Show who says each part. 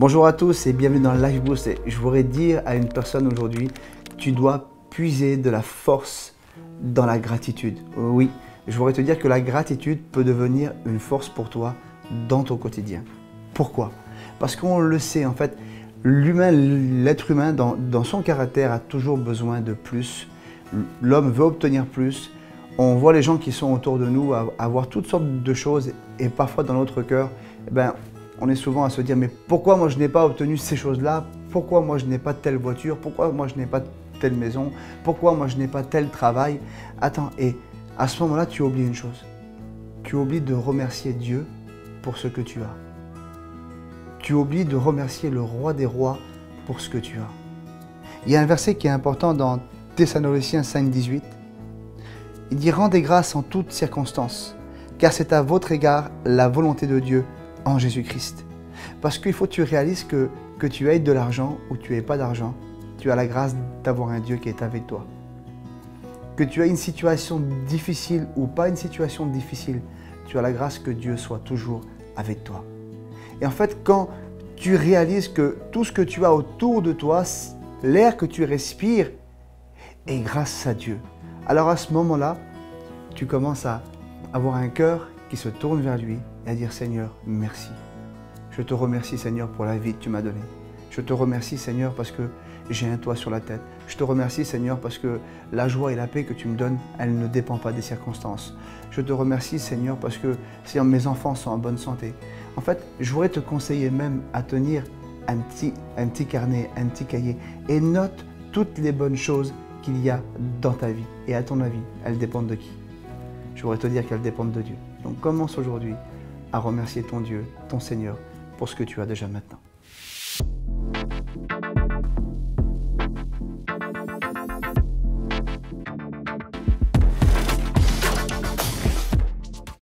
Speaker 1: Bonjour à tous et bienvenue dans Life Boost. Je voudrais dire à une personne aujourd'hui, tu dois puiser de la force dans la gratitude. Oui, je voudrais te dire que la gratitude peut devenir une force pour toi dans ton quotidien. Pourquoi? Parce qu'on le sait en fait, l'être humain dans son caractère a toujours besoin de plus. L'homme veut obtenir plus. On voit les gens qui sont autour de nous avoir toutes sortes de choses et parfois dans notre cœur, on est souvent à se dire mais pourquoi moi je n'ai pas obtenu ces choses-là? Pourquoi moi je n'ai pas telle voiture? Pourquoi moi je n'ai pas telle maison? Pourquoi moi je n'ai pas tel travail? Attends, et à ce moment-là tu oublies une chose. Tu oublies de remercier Dieu pour ce que tu as. Tu oublies de remercier le roi des rois pour ce que tu as. Il y a un verset qui est important dans Thessaloniciens 5,18. Il dit « Rendez grâce en toutes circonstances, car c'est à votre égard la volonté de Dieu en Jésus-Christ. » Parce qu'il faut que tu réalises que tu aies de l'argent ou tu n'aies pas d'argent, tu as la grâce d'avoir un Dieu qui est avec toi. Que tu aies une situation difficile ou pas une situation difficile, tu as la grâce que Dieu soit toujours avec toi. Et en fait, quand tu réalises que tout ce que tu as autour de toi, l'air que tu respires, est grâce à Dieu. Alors à ce moment-là, tu commences à avoir un cœur qui se tourne vers lui et à dire « Seigneur, merci. Je te remercie Seigneur pour la vie que tu m'as donnée. Je te remercie Seigneur parce que j'ai un toit sur la tête. Je te remercie Seigneur parce que la joie et la paix que tu me donnes, elle ne dépend pas des circonstances. Je te remercie Seigneur parce que mes enfants sont en bonne santé. » En fait, je voudrais te conseiller même à tenir un petit carnet, un petit cahier et note toutes les bonnes choses qu'il y a dans ta vie. Et à ton avis, elles dépendent de qui? Je voudrais te dire qu'elles dépendent de Dieu. Donc commence aujourd'hui à remercier ton Dieu, ton Seigneur, pour ce que tu as déjà maintenant.